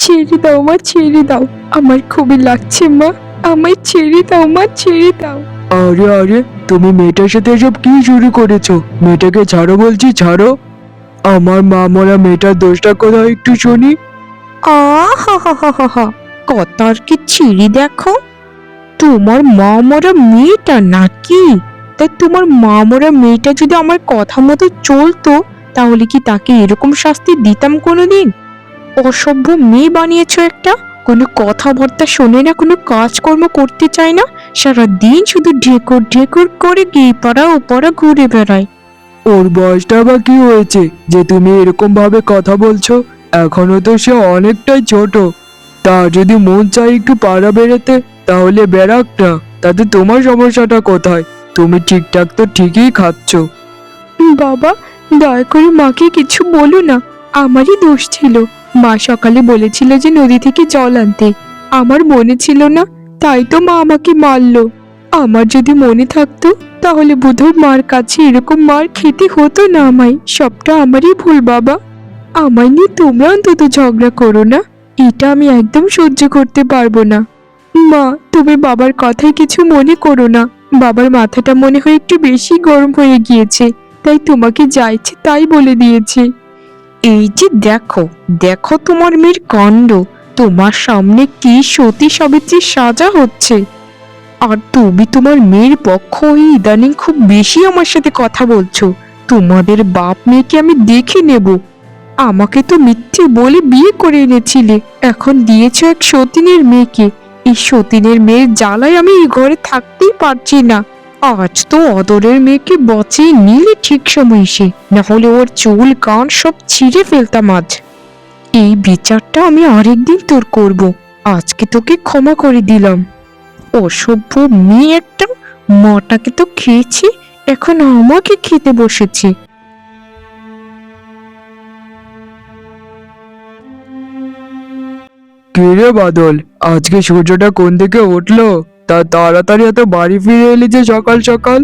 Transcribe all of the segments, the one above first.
ছেড়ে দাও মা, ছেড়ে দাও। আমার খুবই লাগছে মা, আমায় ছেড়ে দাও মা, ছেড়ে দাও। আরে আরে, তুমি মেয়েটার সাথে এসব কি শুরু করেছো? মেয়েটাকে ছাড়ো বলছি, ছাড়ো। আমার মা মরা মেয়েটার দোষটা কোথায় একটু শুনি। আ হা হা হা হা হা, কথার কি ছিঁড়ি দেখো। তোমার মা মরা মেয়েটা নাকি? তাই তোমার মা মরা মেয়েটা যদি আমার কথা মতো চলতো, তাহলে কি তাকে এরকম শাস্তি দিতাম কোনোদিন? অসভ্য মেয়ে বানিয়েছো একটা। কোনো কথাবার্তা শোনে না, কোনো কাজকর্ম করতে চায় না, সারাদিন শুধু ঢেকুর ঢেকুর করে গিয়ে পাড়া ও পাড়া ঘুরে বেড়ায়। ওর বয়সটা বা কি হয়েছে যে তুমি এরকম ভাবে কথা বলছো? এখনো তো সে অনেকটাই ছোট। তার যদি মন চায় একটু পাড়া বেরোতে, তাহলে বেরাক না। তাতে তোমার সমস্যাটা কোথায়? তুমি ঠিকঠাক তো ঠিকই খাচ্ছো। বাবা, দয়া করে মাকে কিছু বলো না। আমারই দোষ ছিল। মা সকালে বলেছিল যে নদী থেকে জল আনতে, আমার মনে ছিল না, তাই তো মা আমাকে মারলো। আমার যদি মনে থাকতো, তাহলে বোধহয় মার কাছে এরকম মার খেতে হতো না আমায়। সবটা আমারই ভুল বাবা। আমায় নিয়ে তোমরা অন্তত ঝগড়া করো না, এটা আমি একদম সহ্য করতে পারবো না। মা, তুমি বাবার কথায় কিছু মনে করো না। বাবার মাথাটা মনে হয় একটু বেশি গরম হয়ে গিয়েছে, তাই তোমাকে যা ইচ্ছে তাই বলে দিয়েছে। এই যে দেখো, দেখো তোমার মেয়ের কাণ্ড। তোমার সামনে কি সতী সাবিত্রী সাজা হচ্ছে, আর তুমি তোমার মেয়ের পক্ষ হয়ে ইদানিং খুব বেশি আমার সাথে কথা বলছো। তোমাদের বাপ মেয়েকে আমি দেখে নেব। আমাকে তো মিথ্যে বলে বিয়ে করে এনেছিলে, এখন দিয়েছো এক সতীনের মেয়েকে। এই সতীনের মেয়ের জ্বালায় আমি এই ঘরে থাকতেই পারছি না। আজ তো অদরের মেয়েকে বাঁচিয়ে নিলে ঠিক সময় এসে, না হলে ওর চুল কান সব ছিঁড়ে ফেলতাম আজ। এই বিচারটা আমি আরেকদিন তোর করব। আজকে তোকে ক্ষমা করে দিলাম। অসভ্য মেয়ে একটা। মাটাকে তো খেয়েছি, এখন আমাকে খেতে বসেছে। কে রে বাদল, আজকে সূর্যটা কোন দিকে উঠলো? তা তাড়াতাড়ি এত বাড়ি ফিরে এলি যে সকাল সকাল?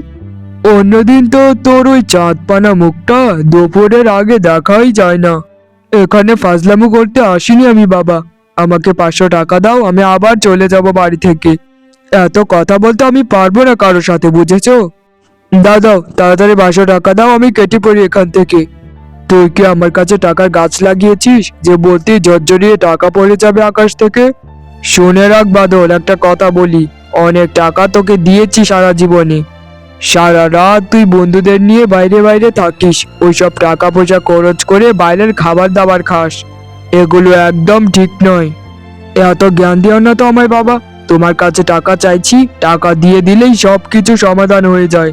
অন্যদিন তো তোর ওই চাঁদপানা মুখটা দুপুরের আগে দেখাই যায় না। এখানে ফাজলামো করতে আসিনি আমি বাবা। আমাকে 500 টাকা দাও, আমি আবার চলে যাব বাড়ি থেকে। এত কথা বলতে আমি পারবো না কারোর সাথে, বুঝেছো? দাও তাড়াতাড়ি 500 টাকা দাও, আমি কেটে পড়ি এখান থেকে। তুই কি আমার কাছে টাকার গাছ লাগিয়েছিস যে বলতি ঝরঝরিয়ে টাকা পড়ে যাবে আকাশ থেকে? শুনে রাখ বাদল, একটা কথা বলি, অনেক টাকা তোকে দিয়েছি সারা জীবনে। সারা রাত তুই বন্ধুদের নিয়ে বাইরে বাইরে থাকিস, ওইসব টাকা পয়সা খরচ করে বাইরের খাবার দাবার খাস। এগুলো একদম ঠিক নয়। এত জ্ঞান দিও না তো আমায় বাবা। তোমার কাছে টাকা চাইছি, টাকা দিয়ে দিলেই সব কিছু সমাধান হয়ে যায়।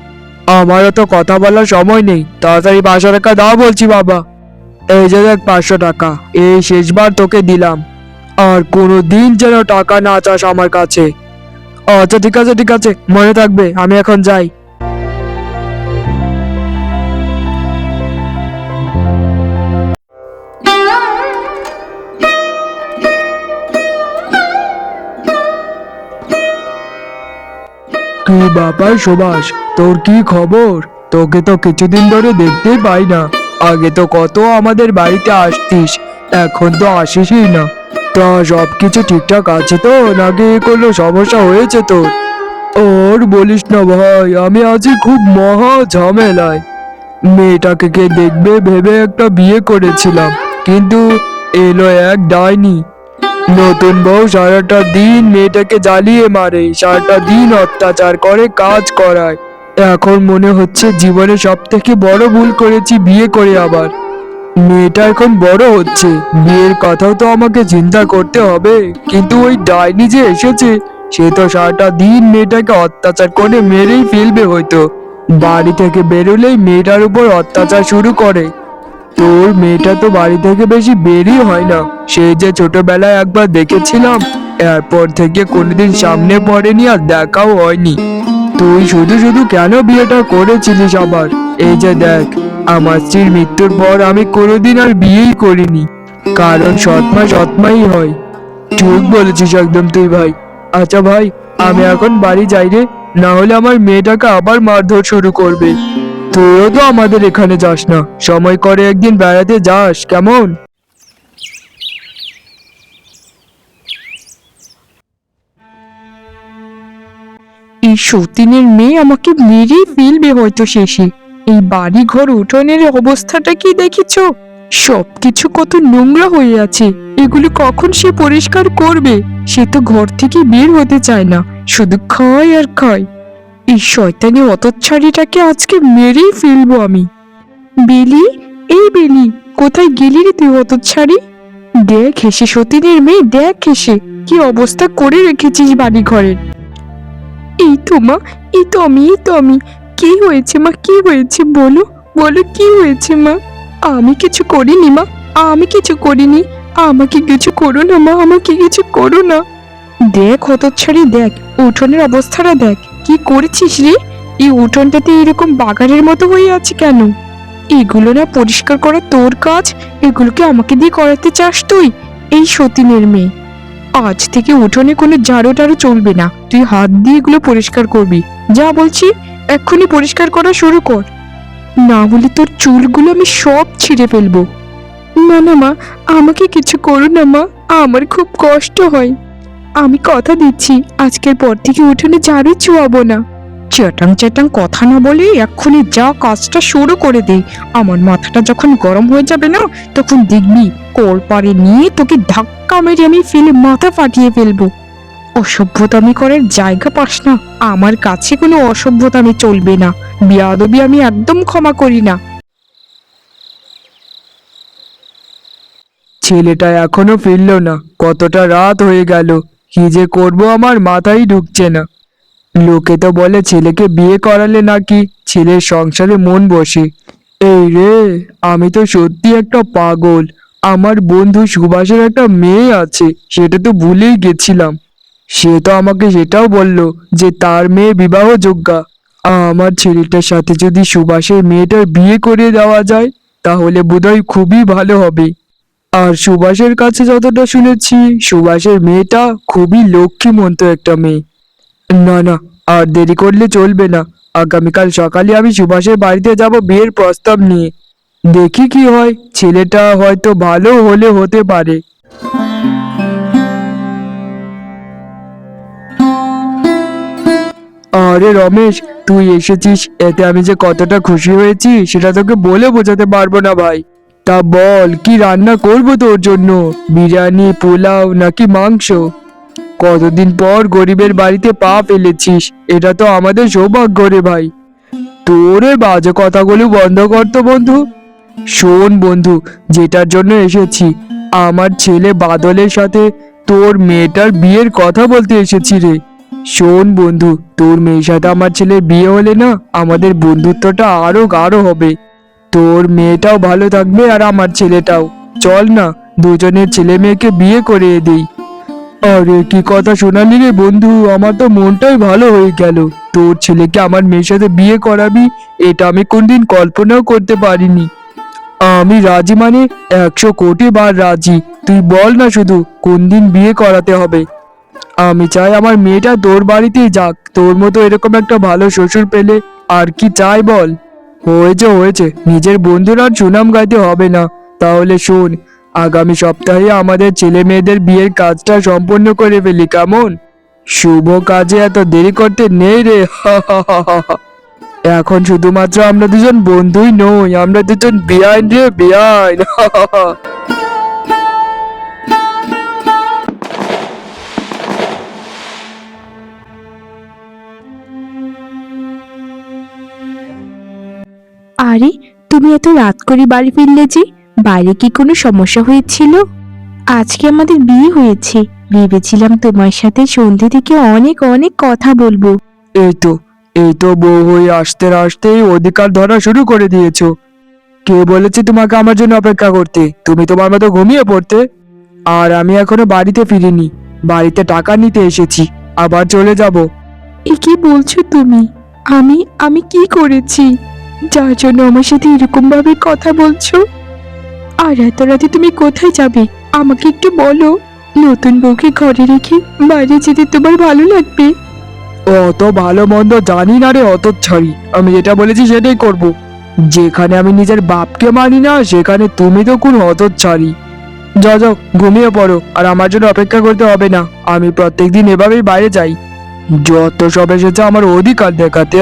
আমারও তো কথা বলার সময় নেই, তাড়াতাড়ি 500 টাকা দাও বলছি বাবা। এই যে দেখ 500 টাকা, এই শেষবার তোকে দিলাম। আর কোনো দিন যেন টাকা না চাস আমার কাছে। আচ্ছা ঠিক আছে ঠিক আছে, মনে থাকবে, আমি এখন যাই। কি ব্যাপার সুভাষ, তোর কি খবর? তোকে তো কিছুদিন ধরে দেখতেই পাই না। আগে তো কত আমাদের বাড়িতে আসতিস, এখন তো আসিসই না। তা সবকিছু ঠিকঠাক আছে তো, নাকি কোনো সমস্যা হয়েছে তোর? ওর বলিস না ভাই, আমি আছি খুব মহা ঝামেলায়। মেয়েটাকে কে দেখবে ভেবে একটা বিয়ে করেছিলাম, কিন্তু এলো এক ডাইনি। নতুন বউ সারাটা দিন মেয়েটাকে জ্বালিয়ে মারে, সারাটা দিন অত্যাচার করে, কাজ করায়। এখন মনে হচ্ছে জীবনে সব থেকে বড় ভুল করেছি বিয়ে করে আবার। মেয়েটা এখন বড় হচ্ছে, বিয়ের কথাও তো আমাকে চিন্তা করতে হবে, কিন্তু ওই ডাইনি যে এসেছে, সে তো সারাটা দিন মেয়েটাকে অত্যাচার করে মেরেই ফেলবে হয়তো। বাড়ি থেকে বেরোলেই মেয়েটার উপর অত্যাচার শুরু করে। তোর মেয়েটা তো বাড়ি থেকে বেশি বেরই হয় না, সেই যে ছোটবেলায় একবার দেখেছিলাম, এরপর থেকে কোনোদিন সামনে পড়েনি আর দেখাও হয়নি। তুই শুধু শুধু কেন বিয়েটা করেছিলিস আবার? এই যে দেখ, আমার স্ত্রীর মৃত্যুর পর আমি কোনোদিন আর বিয়েই করিনি, কারণ সৎমা সৎমাই হয়। ঠিক বলেছিস একদম তুই ভাই। আচ্ছা ভাই, আমি এখন বাড়ি যাই রে, না হলে আমার মেয়েটাকে আবার মারধর শুরু করবে। তুইও তো আমাদের এখানে যাস না, সময় করে একদিন বেড়াতে যাস কেমন? এই সতীনের মেয়ে আমাকে মেরেই ফেলবে হয়তো শেষে। এই বাড়ি ঘর উঠোনের অবস্থাটা কি দেখেছো? সবকিছু কত নোংরা হয়ে আছে। এগুলো কখন সে পরিষ্কার করবে? সে তো ঘর থেকে বের হতে চায় না, শুধু খায় আর খায়। এই শয়তানি অতচ্ছাড়িটাকে আজকে মেরেই ফেলবো আমি। বেলি, এই বেলি, কোথায় গেলি রে তুই হতচ্ছাড়ি? দেখ হেসে সতীনের মেয়ে, দেখ হেসে কি অবস্থা করে রেখেছিস বাড়ি ঘরের। এই তো মা, এই তো আমি। কি হয়েছে মা, কি হয়েছে বলো, বলো কি হয়েছে মা? আমি কিছু করিনি মা, আমি কিছু করিনি। আমাকে কিছু করো না মা, আমাকে কিছু করো না। দেখ হতচ্ছাড়ি, দেখ উঠোনের অবস্থাটা দেখ, কি করেছিস রে? এই উঠোনটাতে এরকম বাগানের মতো হয়ে আছে কেন? এগুলো না পরিষ্কার করা তোর কাজ, এগুলোকে আমাকে দিয়ে করাতে চাস তুই? এই সতীনের মেয়ে, আজ থেকে উঠোনে কোনো ঝাড়ু টাড়ু চলবে না, তুই হাত দিয়ে এগুলো পরিষ্কার করবি। যা বলছি এক্ষুনি পরিষ্কার করা শুরু কর, না হলে তোর চুলগুলো আমি সব ছিঁড়ে ফেলবো। না না মা, আমাকে কিছু করো না মা, আমার খুব কষ্ট হয়। আমি কথা দিচ্ছি আজকের পর থেকে উঠোনে ঝাড়ু ছোঁয়াবো না। চ্যাটাং চ্যাটাং কথা না বলে এক্ষুনি যা কাজটা শুরু করে দে। আমার মাথাটা যখন গরম হয়ে যাবে না, তখন দেখবি কলপারে নিয়ে তোকে ধাক্কা মেরে আমি ফেলে মাথা ফাটিয়ে ফেলবো। অসভ্যতামি করার জায়গা পাস না, আমার কাছে কোনো অসভ্যতামি চলবে না। বেয়াদবি আমি একদম ক্ষমা করি না। ছেলেটা এখনো ফিরলো না, কতটা রাত হয়ে গেল। কি যে করবো আমার মাথায় ঢুকছে না। লোকে তো বলে ছেলেকে বিয়ে করালে নাকি ছেলের সংসারে মন বসে। এই রে, আমি তো সত্যি একটা পাগল। আমার বন্ধু সুভাষের একটা মেয়ে আছে, সেটা তো ভুলেই গেছিলাম। সে তো আমাকে সেটাও বলল যে তার মেয়ে বিবাহযোগ্যা। আমার ছেলেটার সাথে যদি সুভাষের মেয়েটার বিয়ে করে দেওয়া যায়, তাহলে বোধহয় খুবই ভালো হবে। আর সুভাষের কাছে যতটা শুনেছি, সুভাষের মেয়েটা খুবই লক্ষ্মীমন্ত একটা মেয়ে। না না, আর দেরি করলে চলবে না। আগামীকাল সকালে আমি সুভাষের বাড়িতে যাব বিয়ের প্রস্তাব নিয়ে। দেখি কি হয়, ছেলেটা হয়তো ভালো হলে হতে পারে। আরে রমেশ, তুই এসেছিস, এতে আমি যে কতটা খুশি হয়েছি সেটা তোকে বলে বোঝাতে পারবো না ভাই। তা বল, কি রান্না করবো তোর জন্য? বিরিয়ানি, পোলাও নাকি মাংস? কতদিন পর গরিবের বাড়িতে পা ফেলেছিস, এটা তো আমাদের সৌভাগ্য রে ভাই। তোরে বাজে কথাগুলো বন্ধ কর তো বন্ধু। শোন বন্ধু, যেটার জন্য এসেছি, আমার ছেলে বাদলের সাথে তোর মেয়েটার বিয়ের কথা বলতে এসেছি রে। শোন বন্ধু, তোর মেয়ের সাথে আমার ছেলের বিয়ে হলে না, আমাদের বন্ধুত্বটা আরো গাঢ় হবে। তোর মেয়েটাও ভালো থাকবে আর আমার ছেলেটাও। চল না, দুজনের ছেলে মেয়েকে বিয়ে করিয়ে দিই। আরে কি কথা শোনালি রে বন্ধু, আমার তো মনটাই ভালো হয়ে গেল। তোর ছেলেকে আমার মেয়ের সাথে বিয়ে করাবি, এটা আমি কোনদিন কল্পনাও করতে পারিনি। আমি রাজি মানে 100 কোটি বার রাজি। তুই বল না শুধু কোন দিন বিয়ে করাতে হবে। আমি চাই আমার মেয়েটা তোর বাড়িতেই যাক। তোর মতো এরকম একটা ভালো শ্বশুর পেলে আর কি চাই বল। হয়েছে হয়েছে, নিজের বন্ধুর আর সুনাম গাইতে হবে না। তাহলে শোন, আগামী সপ্তাহে আমাদের ছেলে মেয়েদের বিয়ের কাজটা সম্পন্ন করে ফেলি, কেমন? শুভ কাজে এত দেরি করতে নেই রে। এখন শুধুমাত্র আমরা দুজন বন্ধুই নই, আমরা দুজন বেআইন রে, বেআইন। আরে, তুমি এত রাত করে বাড়ি ফিরলে যে? বাইরে কি কোনো সমস্যা হয়েছিল? আজকে আমাদের বিয়ে হয়েছে, ভেবেছিলাম তোমার সাথে সন্ধ্যে থেকে অনেক অনেক কথা বলবো। এই তো, এই তো বউ হয়ে আসতে আসতেই অধিকার ধরা শুরু করে দিয়েছো। কে বলেছে তোমাকে আমার জন্য অপেক্ষা করতে? তুমি তোমার মতো ঘুমিয়ে পড়তে। আর আমি এখনো বাড়িতে ফিরিনি, বাড়িতে টাকা নিতে এসেছি, আবার চলে যাব। এ কি বলছো তুমি? আমি আমি কি করেছি যার জন্য আমার সাথে এরকম ভাবে কথা বলছো? আর এত রাতে তুমি কোথায় যাবে আমাকে একটু বলো। নতুন বউকে ঘরে রেখে বাইরে যেতে তোমার ভালো লাগবে? অত ভালো মন্দ জানি না রে হতচ্ছাড়ি, আমি যেটা বলেছি সেটাই করব। যেখানে আমি নিজের বাপকে মানি না, সেখানে তুমি তো কোন হতচ্ছাড়ি। যাও যাও, ঘুমিয়ে পড়ো, আর আমার জন্য অপেক্ষা করতে হবে না। আমি প্রত্যেকদিন এভাবেই বাইরে যাই। যত সব এসেছে আমার অধিকার দেখাতে,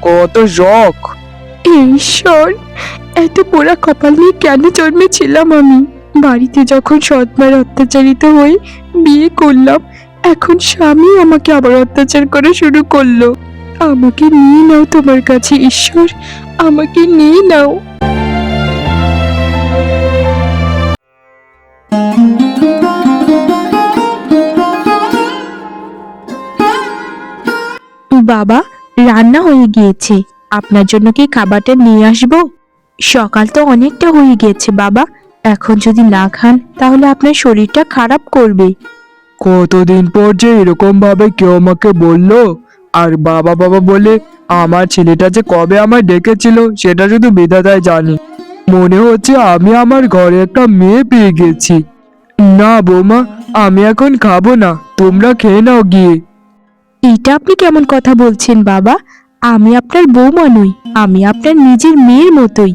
কত শখ। হে ঈশ্বর, এত পোড়া কপাল নিয়ে কেন জন্মেছিলাম আমি? বাড়িতে যখন সৎমার অত্যাচারিত হয়ে বিয়ে করলাম, এখন স্বামী আমাকে আবার অত্যাচার করা শুরু করলো। আমাকে নিয়ে নাও তোমার কাছে ঈশ্বর, আমাকে নিয়ে নাও। বাবা, রান্না হয়ে গিয়েছে। আপনার জন্য কি খাবারটা নিয়ে আসবো? সকাল তো অনেকটা হয়ে গিয়েছে বাবা, এখন যদি না খান তাহলে আপনার শরীরটা খারাপ করবে। কতদিন পর যে এরকম ভাবে কেউ আমাকে বললো, আর বাবা বাবা বলে আমার ছেলেটা যে কবে আমায় ডেকেছিল সেটা শুধু বিধাতাই জানে। মনে হচ্ছে আমি আমার ঘরে একটা মেয়ে পেয়ে গেছি। না বৌমা, আমি এখন খাবো না, তোমরা খেয়ে নাও গিয়ে। এটা আপনি কেমন কথা বলছেন বাবা? আমি আপনার বৌমা নই, আমি আপনার নিজের মেয়ের মতোই।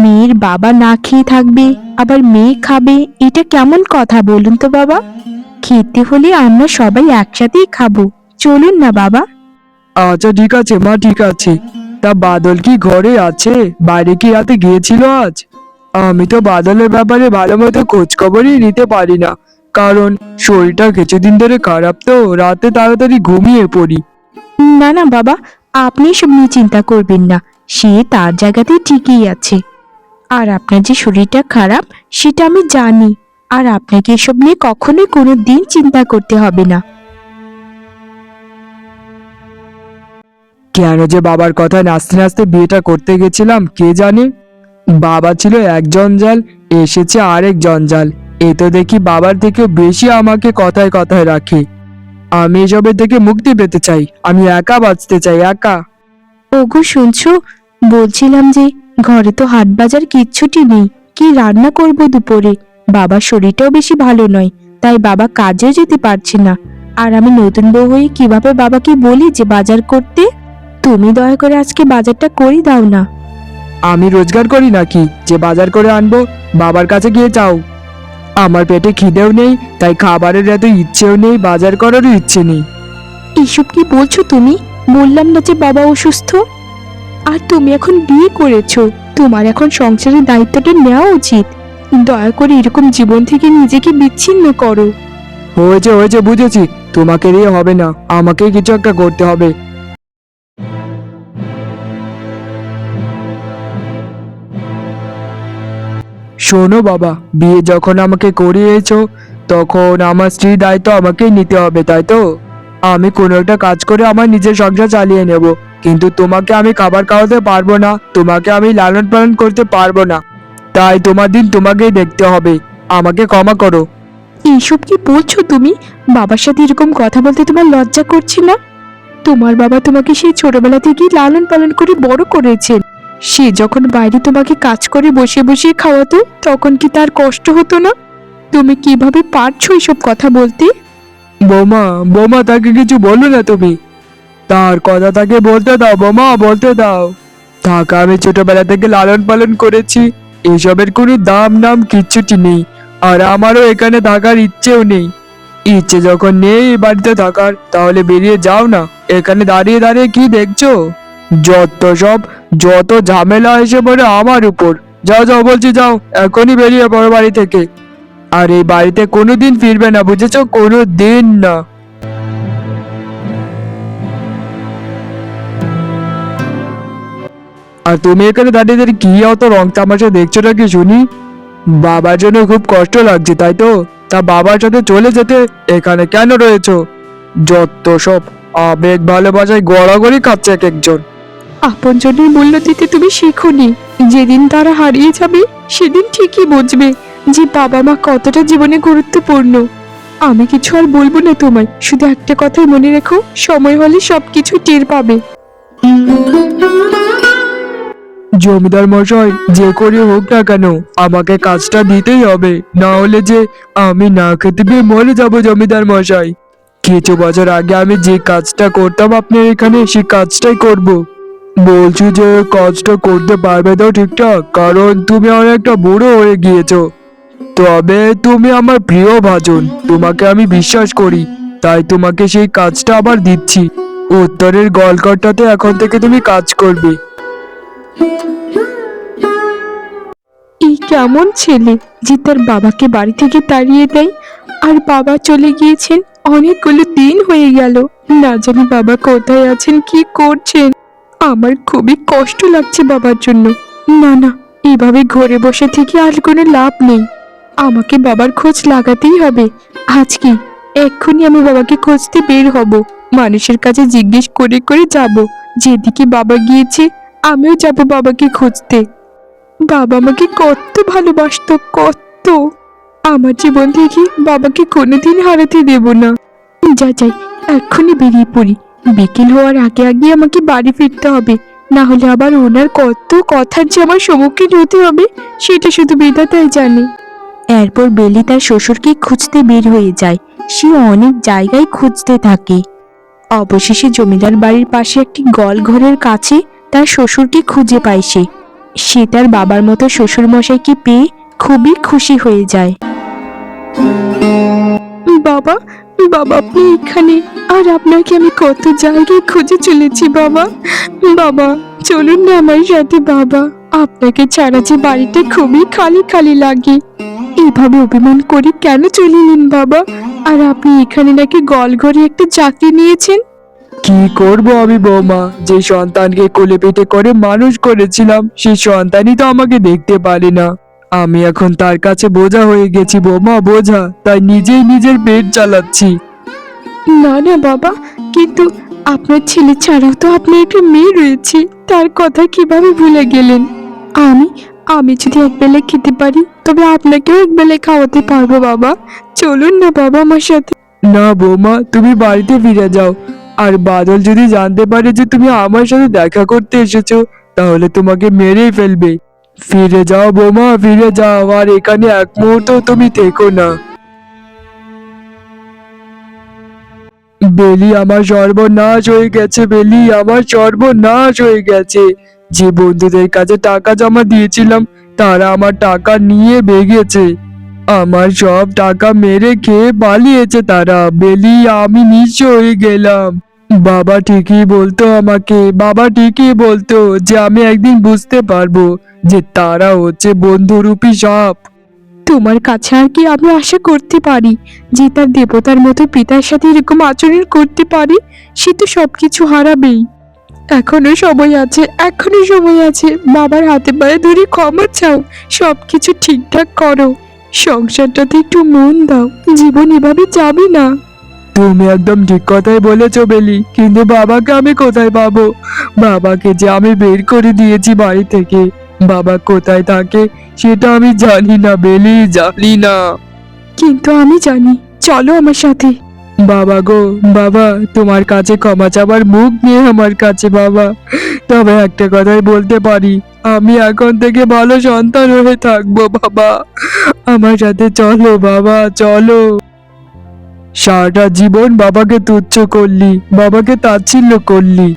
মেয়ের বাবা না খেয়ে থাকবে আবার মেয়ে খাবে, এটা কেমন কথা বলুন তো বাবা? খেতে হলে আমরা সবাই একসাথেই খাবো, চলুন না বাবা। আচ্ছা ঠিক আছে মা, ঠিক আছে। তা বাদল কি ঘরে আছে? বাইরে কি রাতে গিয়েছিল আজ? আমি তো বাদলের ব্যাপারে ভালো মতো খোঁজ খবরই নিতে পারি না, কারণ শরীরটা কিছুদিন ধরে খারাপ, তো রাতে তাড়াতাড়ি ঘুমিয়ে পড়ি। না না বাবা, আপনি এসব নিয়ে চিন্তা করবেন না, সে তার জায়গাতেই ঠিকই আছে। আর আপনার যে শরীরটা খারাপ সেটা আমি জানি, আর আপনাকে এসব নিয়ে কখনোই কোনো দিন চিন্তা করতে হবে না। কেন যে বাবার কথা নাচতে নাচতে বিয়েটা করতে গেছিলাম কে জানে। বাবা ছিল এক জঞ্জাল, এসেছে আরেক জঞ্জাল। এ তো দেখি বাবার থেকেও বেশি আমাকে কথায় কথায় রাখে। আমি এসবের থেকে মুক্তি পেতে চাই, আমি একা বাঁচতে চাই, একা। ওগো শুনছো, বলছিলাম যে ঘরে তো হাট বাজার কিচ্ছুটি নেই, কি রান্না করব দুপুরে? বাবার শরীরটাও বেশি ভালো নয়, তাই বাবা কাজেও যেতে পারছে না। আর আমি নতুন বউ হয়ে কিভাবে বাবাকে বলি যে বাজার করতে? তুমি দয়া করে আজকে বাজারটা করে দাও না। আমি রোজগার করি নাকি যে বাজার করে আনবো? বাবার কাছে গিয়ে চাও। আমার পেটে খিদেও নেই, তাই খাবারের এত ইচ্ছেও নেই, বাজার করারও ইচ্ছে নেই। এসব কি বলছো তুমি? বললাম না যে বাবা অসুস্থ। আর তুমি এখন বিয়ে করেছো, তোমার এখন সংসারের দায়িত্বটা নেওয়া উচিত। দয়া করে এরকম জীবন থেকে নিজেকে বিচ্ছিন্ন করো। হয়েছে হয়েছে, বুঝেছি। তোমাকে দিয়ে হবে না, আমাকেই কিছু একটা করতে হবে। শোনো বাবা, বিয়ে যখন আমাকে করিয়েছো তখন আমার স্ত্রীর দায়িত্ব আমাকেই নিতে হবে, তাই তো? আমি কোনো একটা কাজ করে আমার নিজের সংসার চালিয়ে নেব, কিন্তু তোমাকে আমি খাবার খাওয়াতে পারবো না, তোমাকে আমি লালন পালন করতে পারবো না। তাই তোমার দিন তোমাকেই দেখতে হবে, আমাকে ক্ষমা করো। এইসব কি বলছো তুমি? বাবার সাথে এরকম কথা বলতে তোমার লজ্জা করছে না? তোমার বাবা তোমাকে সেই ছোটবেলা থেকেই লালন পালন করে বড় করেছেন। সে যখন বাইরে তোমাকে কাজ করে বসে বসে খাওয়াতো, তখন কি তার কষ্ট হতো না? তুমি কিভাবে পারছো এসব কথা বলতে? বৌমা, বৌমা, তাকে কিছু বলো না তুমি। তার কথা তাকে বলতে দাও বৌমা, বলতে দাও। তাকে আমি ছোটবেলা থেকে লালন পালন করেছি, এসবের কোনো দাম নাম কিচ্ছুটি নেই। আর আমারও এখানে থাকার ইচ্ছেও নেই। ইচ্ছে যখন নেই এই বাড়িতে থাকার, তাহলে বেরিয়ে যাও না। এখানে দাঁড়িয়ে দাঁড়িয়ে কি দেখছো? যত ঝামেলা এসে পড়ে আমার উপর। যাও যাও বলছি, যাও, এখনই বেরিয়ে পড়ো বাড়ি থেকে। আর এই বাড়িতে কোনোদিন ফিরবে না, বুঝেছো? কোনো দিন না। আর তুমি এখানে দাঁড়িয়ে দাঁড়িয়ে কি অত রং তামাশা দেখছো নাকি শুনি? বাবার জন্য খুব কষ্ট লাগছে, তাই তো? তা বাবার সাথে চলে যেতে এখানে কেন রয়েছো? যত সব আবেগ ভালোবাসায় গড়াগড়ি খাচ্ছে এক একজন। আপনজনের মূল্য দিতে তুমি শেখোনি। যেদিন তারা হারিয়ে যাবে সেদিন ঠিকই বুঝবে যে বাবা মা কতটা জীবনে গুরুত্বপূর্ণ। আমি কিছু আর বলবো না তোমায়, শুধু একটা কথাই মনে রেখো, সময় হলে সবকিছু টের পাবে। জমিদার মশাই, যে করে হোক না কেন আমাকে কাজটা দিতেই হবে, না হলে যে আমি না খেতে পেয়ে মরে যাব জমিদার মশাই। কিছু বছর আগে আমি যে কাজটা করতাম আপনার এখানে, সেই কাজটাই করব। বলছি যে কাজটা করতে পারবে তো ঠিকঠাক? কারণ তুমি অনেকটা বুড়ো হয়ে গিয়েছো। তবে তুমি আমার প্রিয় ভাজন, তোমাকে আমি বিশ্বাস করি, তাই তোমাকে সেই কাজটা আবার দিচ্ছি। উত্তরের গলঘরটাতে এখন থেকে তুমি কাজ করবে। এই কেমন ছেলে যে তার বাবাকে বাড়ি থেকে তাড়িয়ে দেয়। আর বাবা চলে গিয়েছেন অনেকগুলো দিন হয়ে গেল, না জানি বাবা কোথায় আছেন, কি করছেন। আমার খুবই কষ্ট লাগছে বাবার জন্য। না না, এভাবে ঘরে বসে থেকে আর কোনো লাভ নেই। আমাকে বাবার খোঁজ লাগাতেই হবে। আজকে এক্ষুনি আমি বাবাকে খুঁজতে বের হব। মানুষের কাছে জিজ্ঞেস করে করে যাব, যেদিকে বাবা গিয়েছে আমিও যাব বাবাকে খুঁজতে। বাবা আমাকে কত ভালোবাসতো, কত। আমার জীবন থেকে বাবাকে কোনোদিন হারাতে দেব না। যাই এক্ষুনি বেরিয়ে পড়ি। বিকেল হওয়ার আগে আগে আমাকে বাড়ি ফিরতে হবে, না হলে আবার ওনার কত কথার যে আমার সম্মুখীন হতে হবে সেটা শুধু বিধাতাই জানে। এরপর বেলি তার শ্বশুরকে খুঁজতে বের হয়ে যায়। সে অনেক জায়গায় খুঁজতে থাকে। অবশেষে জমিদার বাড়ির পাশে একটি গল ঘরের কাছে তার শ্বশুরকে খুঁজে পায় সে তার বাবার মতো শ্বশুর মশাইকে পেয়ে খুবই খুশি হয়ে যায়। বাবা, বাবা আপনি এখানে, আর আপনাকে আমি কত জায়গায় খুঁজে চলেছি বাবা। বাবা চলুন না আমার সাথে বাবা, আপনাকে ছাড়া যে বাড়িটা খুবই খালি খালি লাগে। এইভাবে অভিমান করে কেন চলে এলেন বাবা? আর আপনি এখানে নাকি গলঘরে একটা চাকরি নিয়েছেন। কি করব আমি বৌমা, যে সন্তানকে কোলে পিঠে করে মানুষ করেছিলাম সেই সন্তানই তো আমাকে দেখতে পারে না। আমি এখন তার কাছে বোঝা হয়ে গেছি বৌমা, বোঝা। তাই নিজেই নিজের পেট চালাচ্ছি। না না বাবা, কিন্তু আপনার ছেলে ছাড়াও তো আপনার একটা মেয়ে রয়েছে, তার কথা কিভাবে ভুলে গেলেন? আমি আমি যদি একবেলা খেতে পারি তবে আপনাকেও একবেলা খাওয়াতে পারবো বাবা। চলুন না বাবা আমার সাথে। না বৌমা, তুমি বাড়িতে ফিরে যাও। আর বাদল যদি জানতে পারে যে তুমি আমার সাথে দেখা করতে এসেছো তাহলে তোমাকে মেরেই ফেলবে। ফিরে যাও বৌমা, ফিরে যাও, আর এখানে এক মুহূর্ত তুমি থেকো না। বেলি আমার সর্বনাশ হয়ে গেছে, বেলি আমার সর্বনাশ হয়ে গেছে। যে বন্ধুদের কাছে টাকা জমা দিয়েছিলাম তারা আমার টাকা নিয়ে ভেগেছে। আমার সব টাকা মেরে খেয়ে পালিয়েছে তারা। বেলি আমি নিঃস্ব হয়ে গেলাম। বাবা ঠিকই বলতো আমাকে, বাবা ঠিকই বলতো যে আমি একদিন বুঝতে পারবো যে তারা হচ্ছে বন্ধুরূপী সাপ। তোমার কাছে আর কি আমি আশা করতে পারি যে তার দেবতার মতো পিতার সাথে এরকম আচরণ করতে পারে? সে তো সবকিছু হারাবেই। এখনো সময় আছে, এখনো সময় আছে। বাবার হাতে পায়ে ধরে ক্ষমা চাও, সবকিছু ঠিকঠাক করো। সংসারটাতে একটু মন দাও, জীবন এভাবে যাবে না। তুমি একদম ঠিক কথাই বলেছো বেলি, কিন্তু বাবাকে আমি কোথায় পাবো? বাবাকে যে আমি বের করে দিয়েছি বাড়ি থেকে, বাবা কোথায় থাকে সেটা আমি জানি না বেলি, জানি না। কিন্তু আমি জানি, চলো আমার সাথে। বাবা গো, বাবা তোমার কাছে ক্ষমা চাবার মুখ নিয়ে আমার কাছে বাবা। তবে একটা কথাই বলতে পারি, আমি এখন থেকে ভালো সন্তান হয়ে থাকবো বাবা। আমার সাথে চলো বাবা, চলো। সারাটা জীবন বাবাকে তুচ্ছ করলি, বাবাকে তাচ্ছিল্য করলি।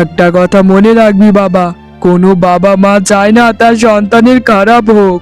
একটা কথা মনে রাখবি বাবা, কোনো বাবা মা চায় না তার সন্তানের খারাপ হোক।